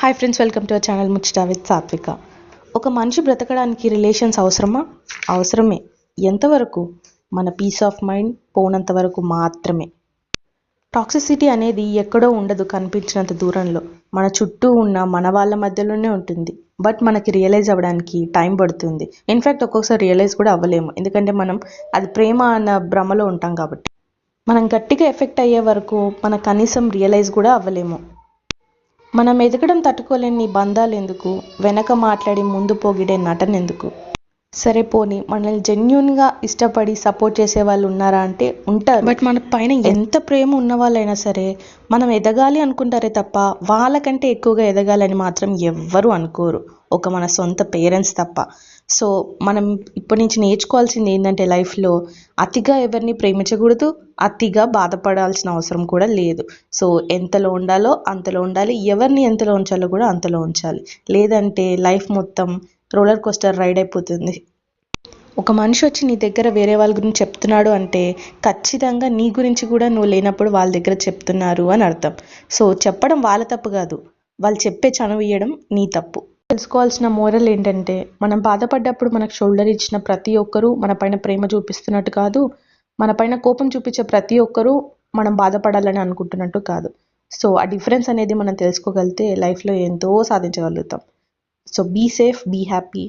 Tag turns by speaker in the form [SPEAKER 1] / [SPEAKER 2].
[SPEAKER 1] Hi friends, welcome to our channel ముచ్చట with సాత్విక. ఒక మనిషి బ్రతకడానికి రిలేషన్స్ అవసరమా? అవసరమే. ఎంతవరకు? మన పీస్ ఆఫ్ మైండ్ పోనంత వరకు మాత్రమే. టాక్సిసిటీ అనేది ఎక్కడో ఉండదు, కనిపించినంత దూరంలో మన చుట్టూ ఉన్న మన వాళ్ళ మధ్యలోనే ఉంటుంది. బట్ మనకి రియలైజ్ అవ్వడానికి టైం పడుతుంది. ఇన్ఫ్యాక్ట్ ఒక్కొక్కసారి రియలైజ్ కూడా అవ్వలేము, ఎందుకంటే మనం అది ప్రేమ అన్న భ్రమలో ఉంటాం కాబట్టి. మనం గట్టిగా ఎఫెక్ట్ అయ్యే వరకు మన కనీసం రియలైజ్ కూడా అవ్వలేము. మనం ఎదగడం తట్టుకోలేని బంధాలు ఎందుకు? వెనక మాట్లాడి ముందు పోగిడే నటన ఎందుకు? సరే పోనీ, మనల్ని జెన్యున్గా ఇష్టపడి సపోర్ట్ చేసే వాళ్ళు ఉన్నారా అంటే ఉంటారు. బట్ మన పైన ఎంత ప్రేమ ఉన్న వాళ్ళైనా సరే మనం ఎదగాలి అనుకుంటారే తప్ప వాళ్ళకంటే ఎక్కువగా ఎదగాలని మాత్రం ఎవ్వరూ అనుకోరు, ఒక మన సొంత పేరెంట్స్ తప్ప. సో మనం ఇప్పటి నుంచి నేర్చుకోవాల్సింది ఏంటంటే, లైఫ్లో అతిగా ఎవరిని ప్రేమించకూడదు, అతిగా బాధపడాల్సిన అవసరం కూడా లేదు. సో ఎంతలో ఉండాలో అంతలో ఉండాలి, ఎవరిని ఎంతలో ఉంచాలో కూడా అంతలో ఉంచాలి. లేదంటే లైఫ్ మొత్తం రోలర్ కోస్టర్ రైడ్ అయిపోతుంది. ఒక మనిషి వచ్చి నీ దగ్గర వేరే వాళ్ళ గురించి చెప్తున్నాడు అంటే ఖచ్చితంగా నీ గురించి కూడా నువ్వు లేనప్పుడు వాళ్ళ దగ్గర చెప్తున్నారు అని అర్థం. సో చెప్పడం వాళ్ళ తప్పు కాదు, వాళ్ళు చెప్పే చనువు ఇయ్యడం నీ తప్పు. తెలుసుకోవాల్సిన మోరల్ ఏంటంటే, మనం బాధపడ్డప్పుడు మనకు షోల్డర్ ఇచ్చిన ప్రతి ఒక్కరూ మన పైన ప్రేమ చూపిస్తున్నట్టు కాదు, మన పైన కోపం చూపించే ప్రతి ఒక్కరూ మనం బాధపడాలని అనుకుంటున్నట్టు కాదు. సో ఆ డిఫరెన్స్ అనేది మనం తెలుసుకోగలిగితే లైఫ్లో ఎంతో సాధించగలుగుతాం. So be safe, be happy.